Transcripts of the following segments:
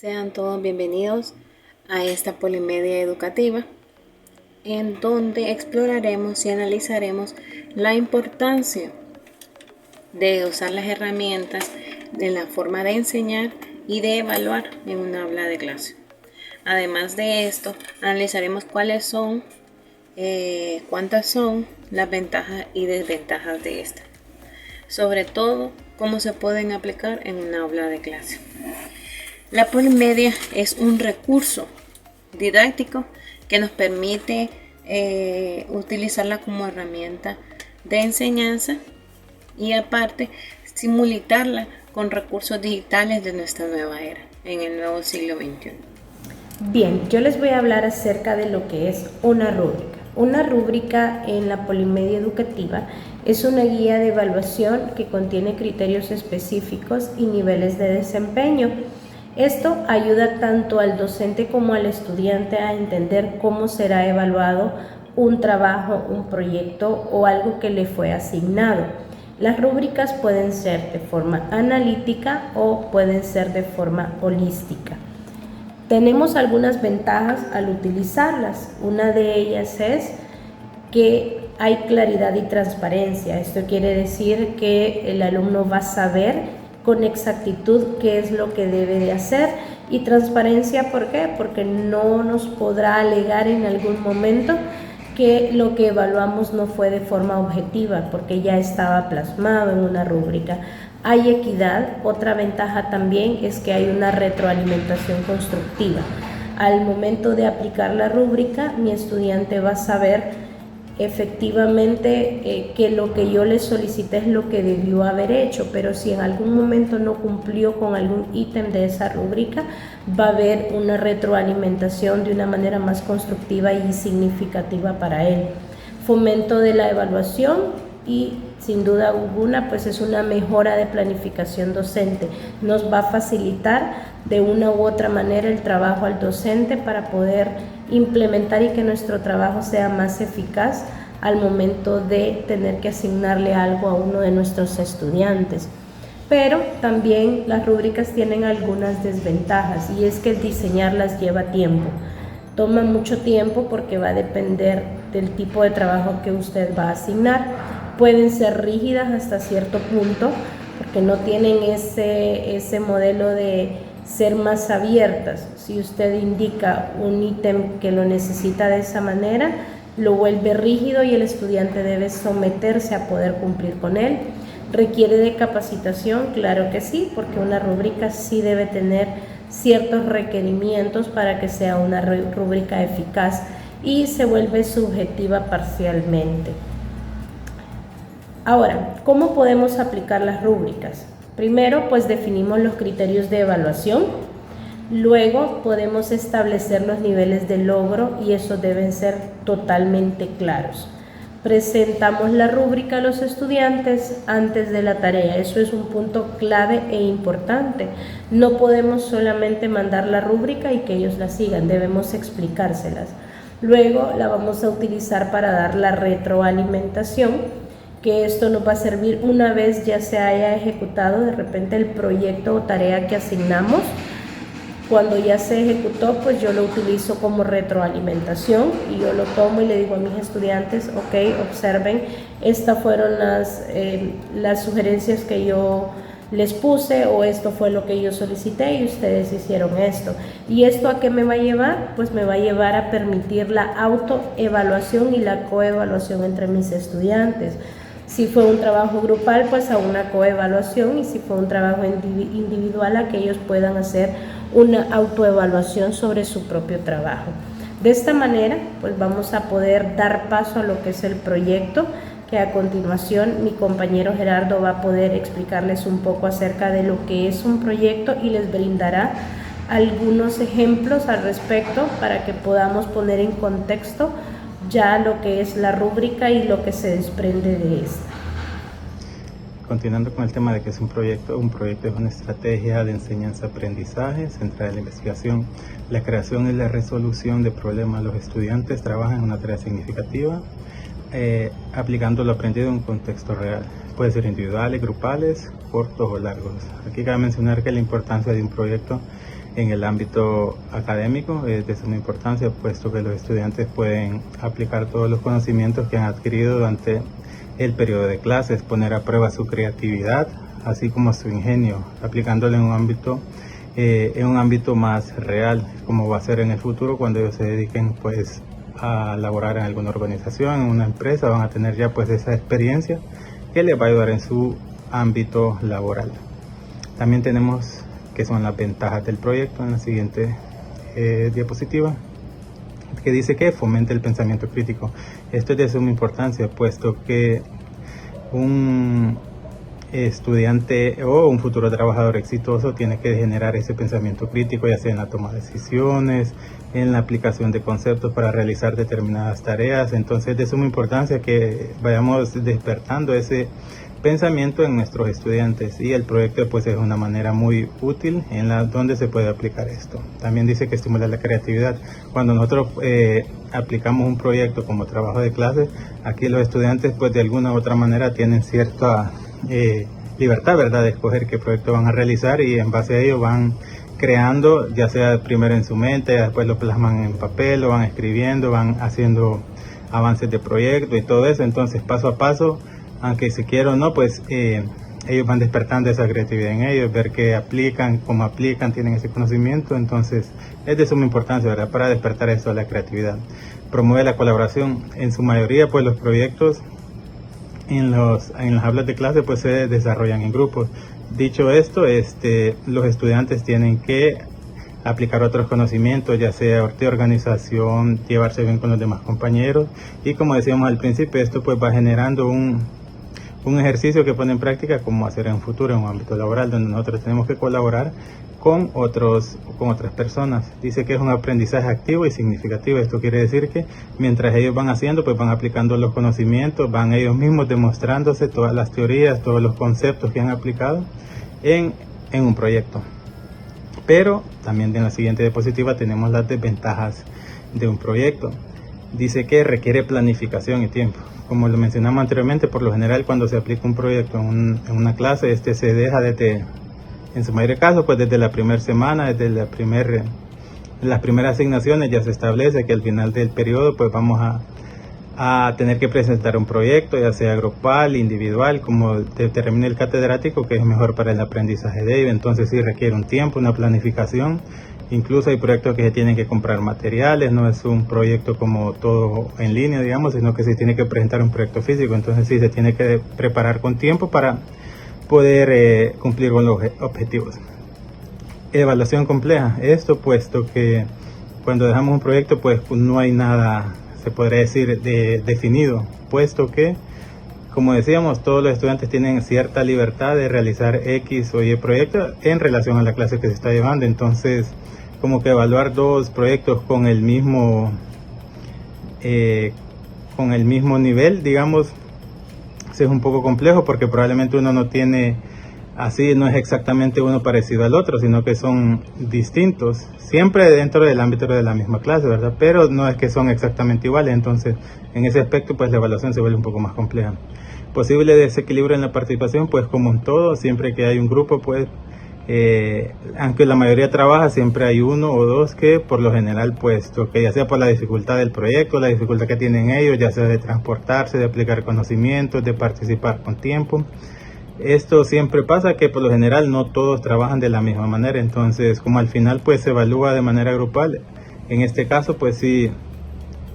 Sean todos bienvenidos a esta polimedia educativa, en donde exploraremos y analizaremos la importancia de usar las herramientas en la forma de enseñar y de evaluar en una aula de clase. Además de esto, analizaremos cuántas son las ventajas y desventajas de esta. Sobre todo, cómo se pueden aplicar en una aula de clase. La polimedia es un recurso didáctico que nos permite utilizarla como herramienta de enseñanza y aparte simultarla con recursos digitales de nuestra nueva era, en el nuevo siglo XXI. Bien, yo les voy a hablar acerca de lo que es una rúbrica. Una rúbrica en la polimedia educativa es una guía de evaluación que contiene criterios específicos y niveles de desempeño. Esto ayuda tanto al docente como al estudiante a entender cómo será evaluado un trabajo, un proyecto o algo que le fue asignado. Las rúbricas pueden ser de forma analítica o pueden ser de forma holística. Tenemos algunas ventajas al utilizarlas. Una de ellas es que hay claridad y transparencia. Esto quiere decir que el alumno va a saber con exactitud qué es lo que debe de hacer. Y transparencia, ¿por qué? Porque no nos podrá alegar en algún momento que lo que evaluamos no fue de forma objetiva, porque ya estaba plasmado en una rúbrica. Hay equidad. Otra ventaja también es que hay una retroalimentación constructiva. Al momento de aplicar la rúbrica, mi estudiante va a saber efectivamente que lo que yo le solicité es lo que debió haber hecho, pero si en algún momento no cumplió con algún ítem de esa rúbrica, va a haber una retroalimentación de una manera más constructiva y significativa para él. Fomento de la evaluación y sin duda alguna pues es una mejora de planificación docente. Nos va a facilitar de una u otra manera el trabajo al docente para poder implementar y que nuestro trabajo sea más eficaz al momento de tener que asignarle algo a uno de nuestros estudiantes. Pero también las rúbricas tienen algunas desventajas y es que diseñarlas lleva tiempo. Toma mucho tiempo porque va a depender del tipo de trabajo que usted va a asignar. Pueden ser rígidas hasta cierto punto porque no tienen ese modelo de ser más abiertas. Si usted indica un ítem que lo necesita de esa manera, lo vuelve rígido y el estudiante debe someterse a poder cumplir con él. ¿Requiere de capacitación? Claro que sí, porque una rúbrica sí debe tener ciertos requerimientos para que sea una rúbrica eficaz y se vuelve subjetiva parcialmente. Ahora, ¿cómo podemos aplicar las rúbricas? Primero, pues definimos los criterios de evaluación. Luego podemos establecer los niveles de logro y esos deben ser totalmente claros. Presentamos la rúbrica a los estudiantes antes de la tarea. Eso es un punto clave e importante. No podemos solamente mandar la rúbrica y que ellos la sigan, debemos explicárselas. Luego la vamos a utilizar para dar la retroalimentación, que esto nos va a servir una vez ya se haya ejecutado de repente el proyecto o tarea que asignamos. Cuando ya se ejecutó, pues yo lo utilizo como retroalimentación y yo lo tomo y le digo a mis estudiantes, ok, observen, estas fueron las sugerencias que yo les puse o esto fue lo que yo solicité y ustedes hicieron esto. ¿Y esto a qué me va a llevar? Pues me va a llevar a permitir la autoevaluación y la coevaluación entre mis estudiantes. Si fue un trabajo grupal, pues a una coevaluación, y si fue un trabajo individual, a que ellos puedan hacer una autoevaluación sobre su propio trabajo. De esta manera, pues vamos a poder dar paso a lo que es el proyecto, que a continuación mi compañero Gerardo va a poder explicarles un poco acerca de lo que es un proyecto y les brindará algunos ejemplos al respecto para que podamos poner en contexto ya lo que es la rúbrica y lo que se desprende de esta. Continuando con el tema de que es un proyecto es una estrategia de enseñanza-aprendizaje centrada en la investigación, la creación y la resolución de problemas. Los estudiantes trabajan en una tarea significativa, aplicando lo aprendido en un contexto real. Puede ser individuales, grupales, cortos o largos. Aquí cabe mencionar que la importancia de un proyecto en el ámbito académico. Es de suma importancia, puesto que los estudiantes pueden aplicar todos los conocimientos que han adquirido durante el periodo de clases, poner a prueba su creatividad, así como su ingenio, aplicándolo en un ámbito más real, como va a ser en el futuro cuando ellos se dediquen pues a laborar en alguna organización, en una empresa. Van a tener ya pues esa experiencia que les va a ayudar en su ámbito laboral. También tenemos que son las ventajas del proyecto en la siguiente diapositiva, que dice que fomenta el pensamiento crítico. Esto es de suma importancia, puesto que un estudiante o un futuro trabajador exitoso tiene que generar ese pensamiento crítico, ya sea en la toma de decisiones, en la aplicación de conceptos para realizar determinadas tareas. Entonces es de suma importancia que vayamos despertando ese pensamiento en nuestros estudiantes, y el proyecto pues es una manera muy útil en donde se puede aplicar esto. También dice que estimula la creatividad. Cuando nosotros aplicamos un proyecto como trabajo de clase, aquí los estudiantes pues de alguna u otra manera tienen cierta libertad, ¿verdad?, de escoger qué proyecto van a realizar, y en base a ello van creando, ya sea primero en su mente, después lo plasman en papel, lo van escribiendo, van haciendo avances de proyecto y todo eso. Entonces paso a paso, aunque se quiera o no, pues ellos van despertando esa creatividad en ellos, ver qué aplican, cómo aplican, tienen ese conocimiento. Entonces es de suma importancia, ¿verdad?, para despertar eso, la creatividad. Promueve la colaboración. En su mayoría pues los proyectos en las aulas de clase pues se desarrollan en grupos. Dicho esto, los estudiantes tienen que aplicar otros conocimientos, ya sea de organización, llevarse bien con los demás compañeros, y como decíamos al principio, esto pues va generando un ejercicio que pone en práctica cómo hacer en un futuro en un ámbito laboral, donde nosotros tenemos que colaborar con otras personas. Dice que es un aprendizaje activo y significativo. Esto quiere decir que mientras ellos van haciendo, pues van aplicando los conocimientos, van ellos mismos demostrándose todas las teorías, todos los conceptos que han aplicado en un proyecto. Pero también en la siguiente diapositiva tenemos las desventajas de un proyecto. Dice que requiere planificación y tiempo. Como lo mencionamos anteriormente, por lo general cuando se aplica un proyecto en una clase, se deja en su mayoría de casos, pues desde la primera semana, desde las primeras asignaciones ya se establece que al final del periodo pues vamos a tener que presentar un proyecto, ya sea grupal, individual, como determine el catedrático, que es mejor para el aprendizaje de ello. Entonces sí requiere un tiempo, una planificación. Incluso hay proyectos que se tienen que comprar materiales, no es un proyecto como todo en línea, digamos, sino que se tiene que presentar un proyecto físico. Entonces sí se tiene que preparar con tiempo para poder cumplir con los objetivos. Evaluación compleja. Esto puesto que cuando dejamos un proyecto pues no hay nada, se podría decir, definido, puesto que, como decíamos, todos los estudiantes tienen cierta libertad de realizar X o Y proyectos en relación a la clase que se está llevando. Entonces, como que evaluar dos proyectos con el mismo nivel, digamos, es un poco complejo, porque probablemente uno no tiene así, no es exactamente uno parecido al otro, sino que son distintos, siempre dentro del ámbito de la misma clase, ¿verdad? Pero no es que son exactamente iguales. Entonces en ese aspecto pues la evaluación se vuelve un poco más compleja. Posible desequilibrio en la participación, pues como en todo, siempre que hay un grupo, pues aunque la mayoría trabaja, siempre hay uno o dos que por lo general, puesto que ya sea por la dificultad del proyecto, la dificultad que tienen ellos, ya sea de transportarse, de aplicar conocimientos, de participar con tiempo. Esto siempre pasa, que por lo general no todos trabajan de la misma manera. Entonces, como al final pues se evalúa de manera grupal, en este caso pues sí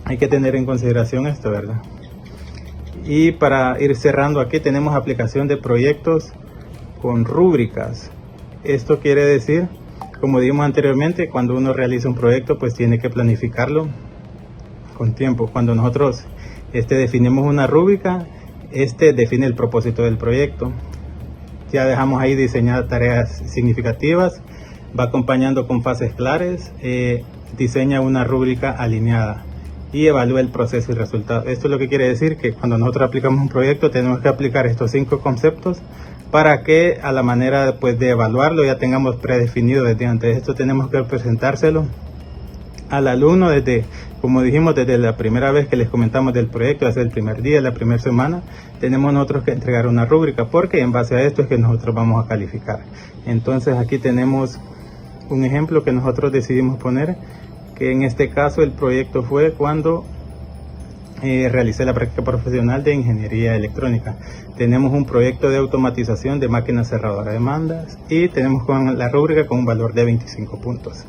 hay que tener en consideración esto, ¿verdad? Y para ir cerrando, aquí tenemos aplicación de proyectos con rúbricas. Esto quiere decir, como dijimos anteriormente, cuando uno realiza un proyecto pues tiene que planificarlo con tiempo. Cuando nosotros definimos una rúbrica, define el propósito del proyecto. Ya dejamos ahí diseñadas tareas significativas, va acompañando con fases claras, diseña una rúbrica alineada y evalúa el proceso y resultado. Esto es lo que quiere decir que cuando nosotros aplicamos un proyecto tenemos que aplicar estos 5 conceptos para que a la manera pues de evaluarlo ya tengamos predefinido desde antes. Esto tenemos que presentárselo al alumno desde, como dijimos, desde la primera vez que les comentamos del proyecto, desde el primer día, la primera semana, tenemos nosotros que entregar una rúbrica, porque en base a esto es que nosotros vamos a calificar. Entonces aquí tenemos un ejemplo que nosotros decidimos poner, que en este caso el proyecto fue cuando realicé la práctica profesional de ingeniería electrónica. Tenemos un proyecto de automatización de máquinas cerradoras de bandas y tenemos con la rúbrica con un valor de 25 puntos.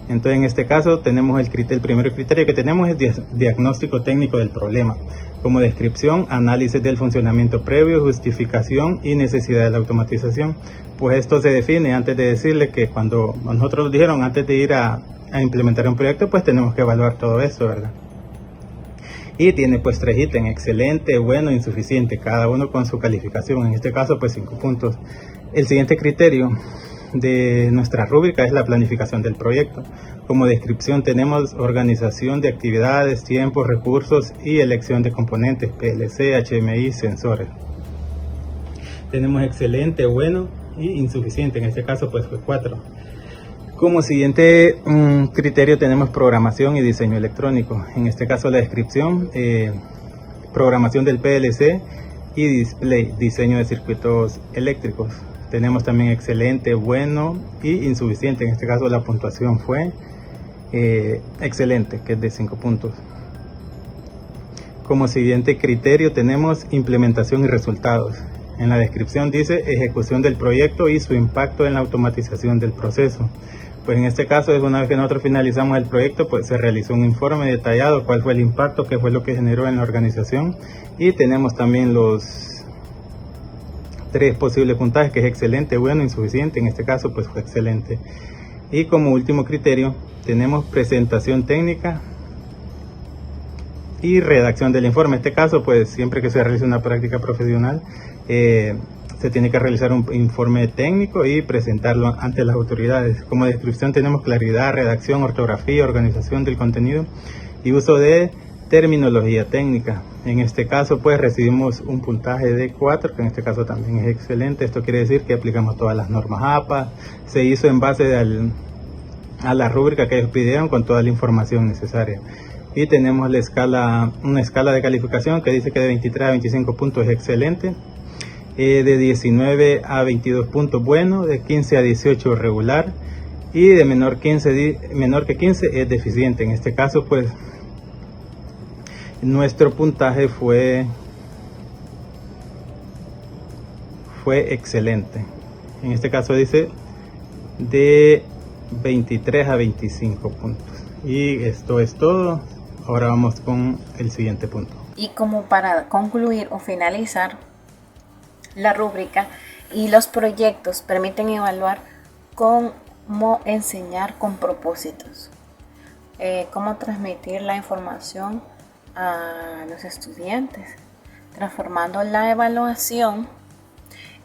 Entonces en este caso tenemos el primer criterio que tenemos es diagnóstico técnico del problema, como descripción, análisis del funcionamiento previo, justificación y necesidad de la automatización. Pues esto se define antes de decirle que cuando nosotros dijeron antes de ir a implementar un proyecto, pues tenemos que evaluar todo esto, ¿verdad? Y tiene pues 3 ítems: excelente, bueno, insuficiente, cada uno con su calificación, en este caso pues 5 puntos. El siguiente criterio de nuestra rúbrica es la planificación del proyecto. Como descripción tenemos organización de actividades, tiempos, recursos y elección de componentes, PLC, HMI, sensores. Tenemos excelente, bueno y insuficiente, en este caso pues fue 4. Como siguiente criterio tenemos programación y diseño electrónico. En este caso la descripción, programación del PLC y display, diseño de circuitos eléctricos. Tenemos también excelente, bueno y insuficiente. En este caso la puntuación fue excelente, que es de 5 puntos. Como siguiente criterio tenemos implementación y resultados. En la descripción dice ejecución del proyecto y su impacto en la automatización del proceso. Pues en este caso es una vez que nosotros finalizamos el proyecto, pues se realizó un informe detallado, cuál fue el impacto, qué fue lo que generó en la organización, y tenemos también los 3 posibles puntajes, que es excelente, bueno, insuficiente. En este caso pues fue excelente. Y como último criterio tenemos presentación técnica y redacción del informe. En este caso pues siempre que se realiza una práctica profesional se tiene que realizar un informe técnico y presentarlo ante las autoridades. Como descripción tenemos claridad, redacción, ortografía, organización del contenido y uso de terminología técnica. En este caso pues recibimos un puntaje de 4, que en este caso también es excelente. Esto quiere decir que aplicamos todas las normas APA, se hizo en base a la rúbrica que ellos pidieron con toda la información necesaria. Y tenemos una escala de calificación que dice que de 23 a 25 puntos es excelente, de 19 a 22 puntos bueno, de 15 a 18 regular y de menor que 15 es deficiente. En este caso pues nuestro puntaje fue excelente. En este caso dice de 23 a 25 puntos. Y esto es todo. Ahora vamos con el siguiente punto. Y como para concluir o finalizar, la rúbrica y los proyectos permiten evaluar cómo enseñar con propósitos, cómo transmitir la información a los estudiantes, transformando la evaluación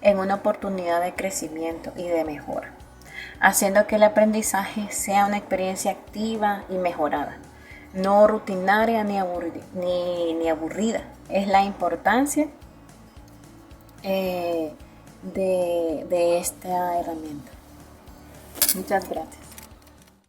en una oportunidad de crecimiento y de mejora, haciendo que el aprendizaje sea una experiencia activa y mejorada, no rutinaria ni aburrida. Es la importancia de esta herramienta. Muchas gracias.